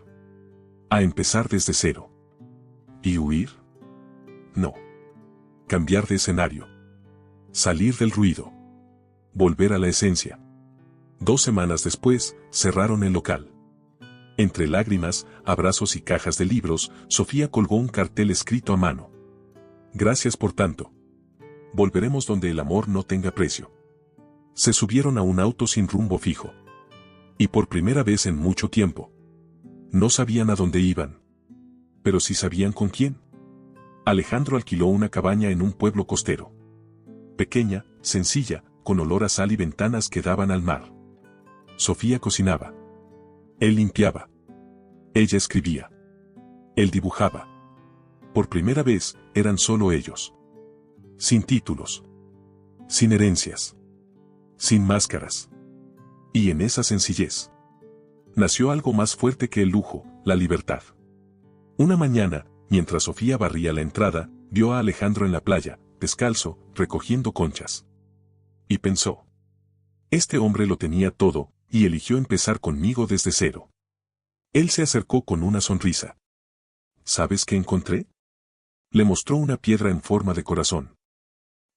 A empezar desde cero. ¿Y huir? No. Cambiar de escenario. Salir del ruido. Volver a la esencia. 2 semanas después, cerraron el local. Entre lágrimas, abrazos y cajas de libros, Sofía colgó un cartel escrito a mano. Gracias por tanto. Volveremos donde el amor no tenga precio. Se subieron a un auto sin rumbo fijo. Y por primera vez en mucho tiempo. No sabían a dónde iban. Pero sí sabían con quién. Alejandro alquiló una cabaña en un pueblo costero. Pequeña, sencilla, con olor a sal y ventanas que daban al mar. Sofía cocinaba. Él limpiaba. Ella escribía. Él dibujaba. Por primera vez, eran solo ellos. Sin títulos. Sin herencias. Sin máscaras. Y en esa sencillez nació algo más fuerte que el lujo, la libertad. Una mañana, mientras Sofía barría la entrada, vio a Alejandro en la playa, descalzo, recogiendo conchas. Y pensó. Este hombre lo tenía todo, y eligió empezar conmigo desde cero. Él se acercó con una sonrisa. ¿Sabes qué encontré? Le mostró una piedra en forma de corazón.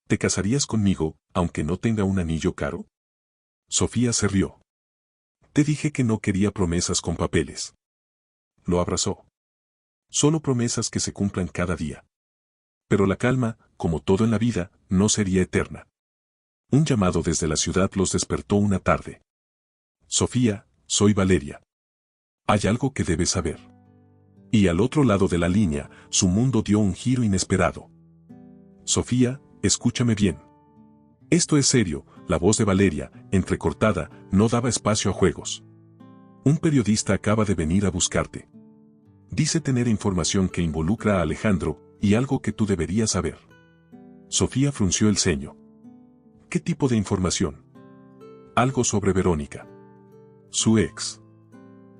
¿Te casarías conmigo, aunque no tenga un anillo caro? Sofía se rió. Te dije que no quería promesas con papeles. Lo abrazó. Solo promesas que se cumplan cada día. Pero la calma, como todo en la vida, no sería eterna. Un llamado desde la ciudad los despertó una tarde. Sofía, soy Valeria. Hay algo que debes saber. Y al otro lado de la línea, su mundo dio un giro inesperado. Sofía, escúchame bien. Esto es serio, la voz de Valeria, entrecortada, no daba espacio a juegos. Un periodista acaba de venir a buscarte. Dice tener información que involucra a Alejandro, y algo que tú deberías saber. Sofía frunció el ceño. ¿Qué tipo de información? Algo sobre Verónica. Su ex.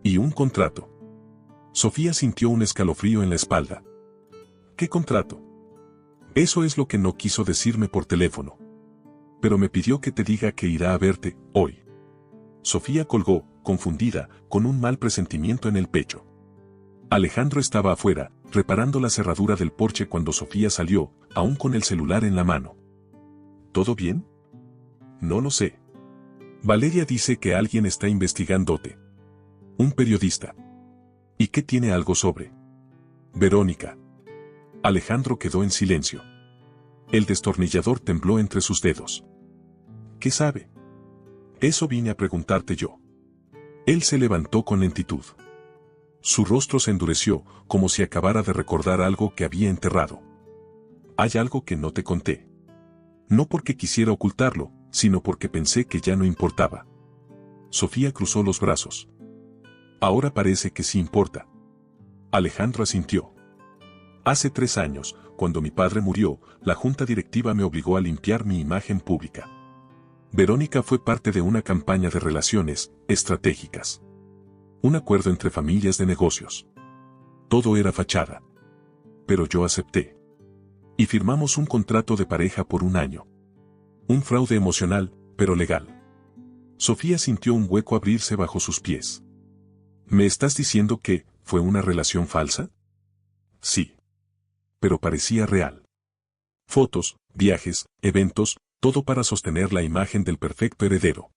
Y un contrato. Sofía sintió un escalofrío en la espalda. ¿Qué contrato? Eso es lo que no quiso decirme por teléfono. Pero me pidió que te diga que irá a verte, hoy. Sofía colgó, confundida, con un mal presentimiento en el pecho. Alejandro estaba afuera, reparando la cerradura del porche cuando Sofía salió, aún con el celular en la mano. ¿Todo bien? No lo sé. Valeria dice que alguien está investigándote. Un periodista. ¿Y qué tiene algo sobre Verónica? Alejandro quedó en silencio. El destornillador tembló entre sus dedos. ¿Qué sabe? Eso vine a preguntarte yo. Él se levantó con lentitud. Su rostro se endureció, como si acabara de recordar algo que había enterrado. Hay algo que no te conté. No porque quisiera ocultarlo, sino porque pensé que ya no importaba. Sofía cruzó los brazos. Ahora parece que sí importa. Alejandro asintió. Hace 3 años, cuando mi padre murió, la junta directiva me obligó a limpiar mi imagen pública. Verónica fue parte de una campaña de relaciones estratégicas. Un acuerdo entre familias de negocios. Todo era fachada. Pero yo acepté. Y firmamos un contrato de pareja por 1 año. Un fraude emocional, pero legal. Sofía sintió un hueco abrirse bajo sus pies. ¿Me estás diciendo que fue una relación falsa? Sí. Pero parecía real. Fotos, viajes, eventos, todo para sostener la imagen del perfecto heredero.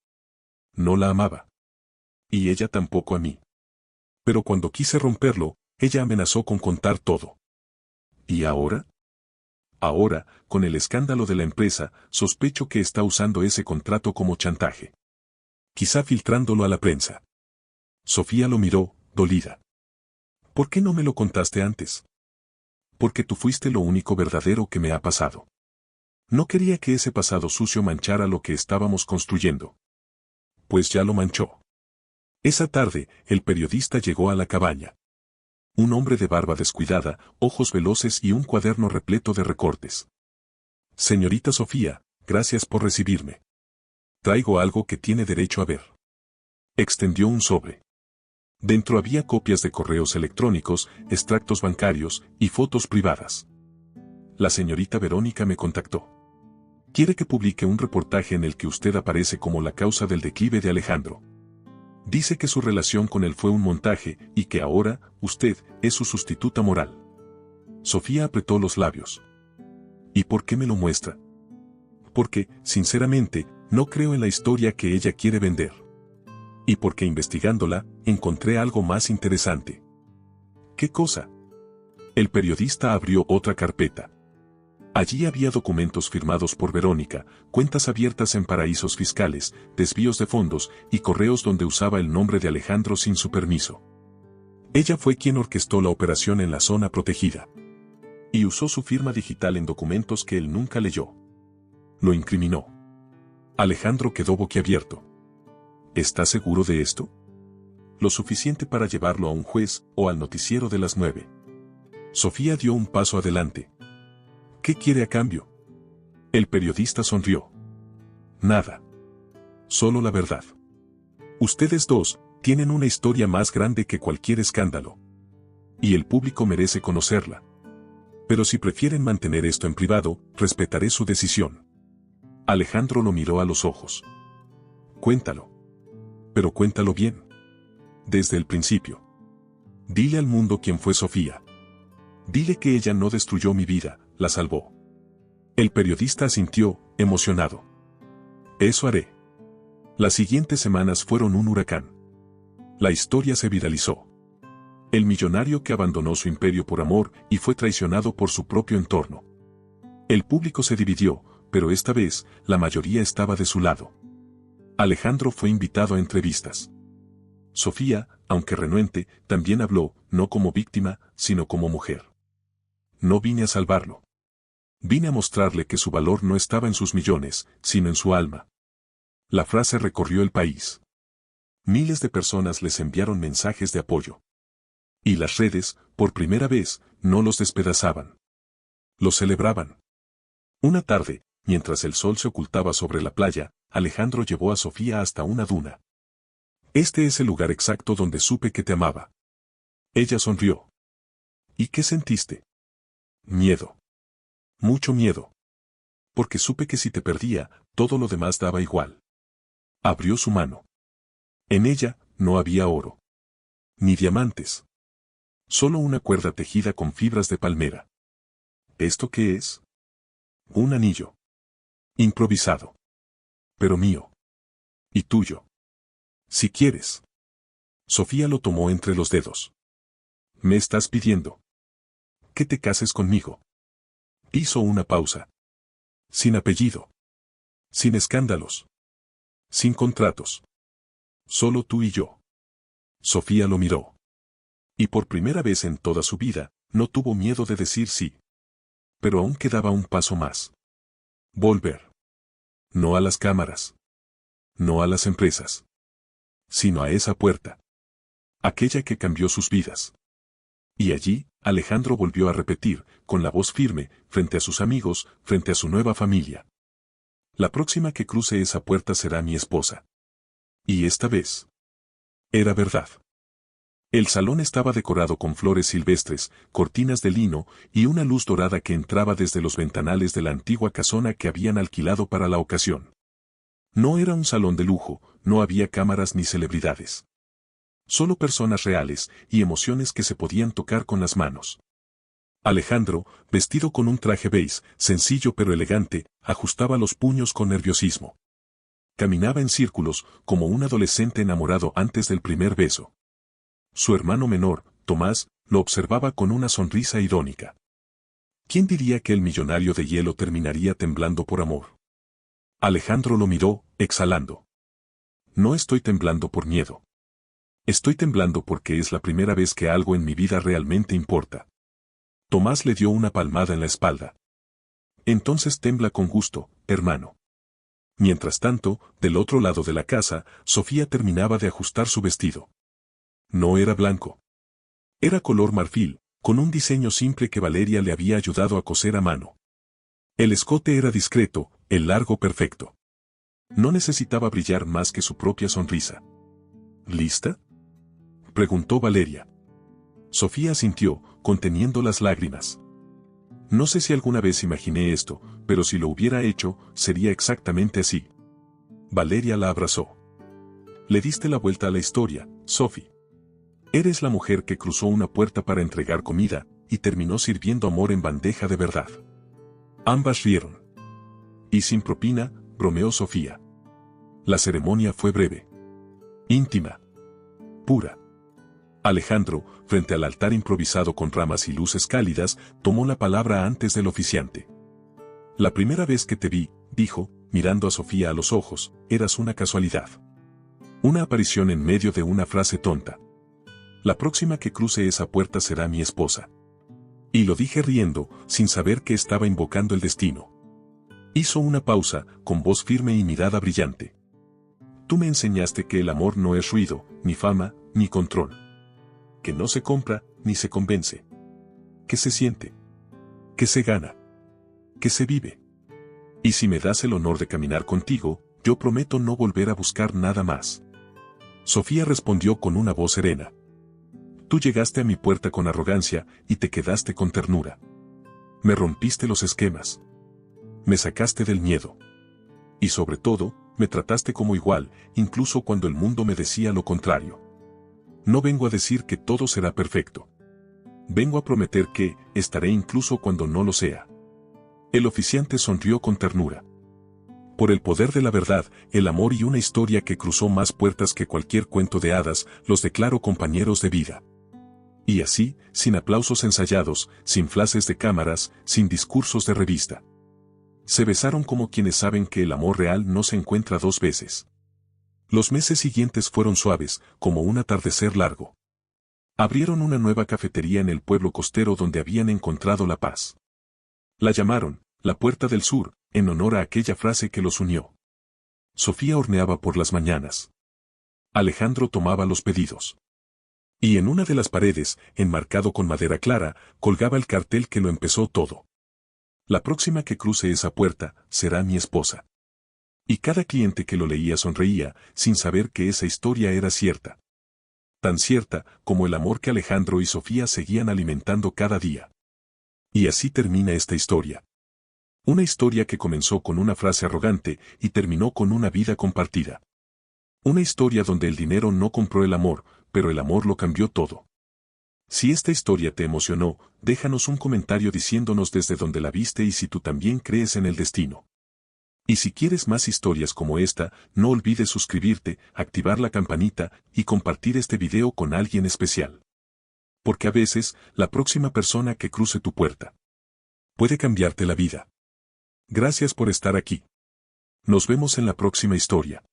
No la amaba. Y ella tampoco a mí. Pero cuando quise romperlo, ella amenazó con contar todo. ¿Y ahora? Ahora, con el escándalo de la empresa, sospecho que está usando ese contrato como chantaje. Quizá filtrándolo a la prensa. Sofía lo miró, dolida. ¿Por qué no me lo contaste antes? Porque tú fuiste lo único verdadero que me ha pasado. No quería que ese pasado sucio manchara lo que estábamos construyendo. Pues ya lo manchó. Esa tarde, el periodista llegó a la cabaña. Un hombre de barba descuidada, ojos veloces y un cuaderno repleto de recortes. Señorita Sofía, gracias por recibirme. Traigo algo que tiene derecho a ver. Extendió un sobre. Dentro había copias de correos electrónicos, extractos bancarios y fotos privadas. La señorita Verónica me contactó. Quiere que publique un reportaje en el que usted aparece como la causa del declive de Alejandro. Dice que su relación con él fue un montaje y que ahora, usted, es su sustituta moral. Sofía apretó los labios. ¿Y por qué me lo muestra? Porque, sinceramente, no creo en la historia que ella quiere vender. Y porque investigándola, encontré algo más interesante. ¿Qué cosa? El periodista abrió otra carpeta. Allí había documentos firmados por Verónica, cuentas abiertas en paraísos fiscales, desvíos de fondos y correos donde usaba el nombre de Alejandro sin su permiso. Ella fue quien orquestó la operación en la zona protegida. Y usó su firma digital en documentos que él nunca leyó. Lo incriminó. Alejandro quedó boquiabierto. ¿Está seguro de esto? Lo suficiente para llevarlo a un juez o al noticiero de las 9. Sofía dio un paso adelante. ¿Qué quiere a cambio? El periodista sonrió. Nada. Solo la verdad. Ustedes dos tienen una historia más grande que cualquier escándalo. Y el público merece conocerla. Pero si prefieren mantener esto en privado, respetaré su decisión. Alejandro lo miró a los ojos. Cuéntalo. Pero cuéntalo bien. Desde el principio. Dile al mundo quién fue Sofía. Dile que ella no destruyó mi vida, la salvó. El periodista asintió, emocionado. Eso haré. Las siguientes semanas fueron un huracán. La historia se viralizó. El millonario que abandonó su imperio por amor y fue traicionado por su propio entorno. El público se dividió, pero esta vez, la mayoría estaba de su lado. Alejandro fue invitado a entrevistas. Sofía, aunque renuente, también habló, no como víctima, sino como mujer. No vine a salvarlo. Vine a mostrarle que su valor no estaba en sus millones, sino en su alma. La frase recorrió el país. Miles de personas les enviaron mensajes de apoyo. Y las redes, por primera vez, no los despedazaban. Los celebraban. Una tarde, mientras el sol se ocultaba sobre la playa, Alejandro llevó a Sofía hasta una duna. Este es el lugar exacto donde supe que te amaba. Ella sonrió. ¿Y qué sentiste? Miedo. Mucho miedo. Porque supe que si te perdía, todo lo demás daba igual. Abrió su mano. En ella, no había oro. Ni diamantes. Solo una cuerda tejida con fibras de palmera. ¿Esto qué es? Un anillo. Improvisado. Pero mío. Y tuyo. Si quieres. Sofía lo tomó entre los dedos. ¿Me estás pidiendo que te cases conmigo? Hizo una pausa. Sin apellido. Sin escándalos. Sin contratos. Solo tú y yo. Sofía lo miró. Y por primera vez en toda su vida, no tuvo miedo de decir sí. pero aún quedaba un paso más. Volver. No a las cámaras. No a las empresas. Sino a esa puerta. Aquella que cambió sus vidas. Y allí, Alejandro volvió a repetir, con la voz firme, frente a sus amigos, frente a su nueva familia. La próxima que cruce esa puerta será mi esposa. Y esta vez. Era verdad. El salón estaba decorado con flores silvestres, cortinas de lino y una luz dorada que entraba desde los ventanales de la antigua casona que habían alquilado para la ocasión. No era un salón de lujo, no había cámaras ni celebridades. Solo personas reales y emociones que se podían tocar con las manos. Alejandro, vestido con un traje beige, sencillo pero elegante, ajustaba los puños con nerviosismo. Caminaba en círculos, como un adolescente enamorado antes del primer beso. Su hermano menor, Tomás, lo observaba con una sonrisa irónica. ¿Quién diría que el millonario de hielo terminaría temblando por amor? Alejandro lo miró, exhalando. No estoy temblando por miedo. Estoy temblando porque es la primera vez que algo en mi vida realmente importa. Tomás le dio una palmada en la espalda. Entonces tembla con gusto, hermano. Mientras tanto, del otro lado de la casa, Sofía terminaba de ajustar su vestido. No era blanco. Era color marfil, con un diseño simple que Valeria le había ayudado a coser a mano. El escote era discreto, el largo perfecto. No necesitaba brillar más que su propia sonrisa. ¿Lista?, preguntó Valeria. Sofía asintió, conteniendo las lágrimas. No sé si alguna vez imaginé esto, pero si lo hubiera hecho, sería exactamente así. Valeria la abrazó. Le diste la vuelta a la historia, Sophie. Eres la mujer que cruzó una puerta para entregar comida, y terminó sirviendo amor en bandeja de verdad. Ambas rieron. Y sin propina, bromeó Sofía. La ceremonia fue breve. Íntima. Pura. Alejandro, frente al altar improvisado con ramas y luces cálidas, tomó la palabra antes del oficiante. La primera vez que te vi, dijo, mirando a Sofía a los ojos, eras una casualidad. Una aparición en medio de una frase tonta. La próxima que cruce esa puerta será mi esposa. Y lo dije riendo, sin saber que estaba invocando el destino. Hizo una pausa, con voz firme y mirada brillante. Tú me enseñaste que el amor no es ruido, ni fama, ni control. Que no se compra, ni se convence. Que se siente. Que se gana. Que se vive. Y si me das el honor de caminar contigo, yo prometo no volver a buscar nada más. Sofía respondió con una voz serena. Tú llegaste a mi puerta con arrogancia y te quedaste con ternura. Me rompiste los esquemas. Me sacaste del miedo. Y sobre todo, me trataste como igual, incluso cuando el mundo me decía lo contrario. No vengo a decir que todo será perfecto. Vengo a prometer que estaré incluso cuando no lo sea. El oficiante sonrió con ternura. Por el poder de la verdad, el amor y una historia que cruzó más puertas que cualquier cuento de hadas, los declaro compañeros de vida. Y así, sin aplausos ensayados, sin flashes de cámaras, sin discursos de revista. Se besaron como quienes saben que el amor real no se encuentra dos veces. Los meses siguientes fueron suaves, como un atardecer largo. Abrieron una nueva cafetería en el pueblo costero donde habían encontrado la paz. La llamaron, la Puerta del Sur, en honor a aquella frase que los unió. Sofía horneaba por las mañanas. Alejandro tomaba los pedidos. Y en una de las paredes, enmarcado con madera clara, colgaba el cartel que lo empezó todo. La próxima que cruce esa puerta, será mi esposa. Y cada cliente que lo leía sonreía, sin saber que esa historia era cierta. Tan cierta como el amor que Alejandro y Sofía seguían alimentando cada día. Y así termina esta historia. Una historia que comenzó con una frase arrogante y terminó con una vida compartida. Una historia donde el dinero no compró el amor, pero el amor lo cambió todo. Si esta historia te emocionó, déjanos un comentario diciéndonos desde dónde la viste y si tú también crees en el destino. Y si quieres más historias como esta, no olvides suscribirte, activar la campanita y compartir este video con alguien especial. Porque a veces, la próxima persona que cruce tu puerta puede cambiarte la vida. Gracias por estar aquí. Nos vemos en la próxima historia.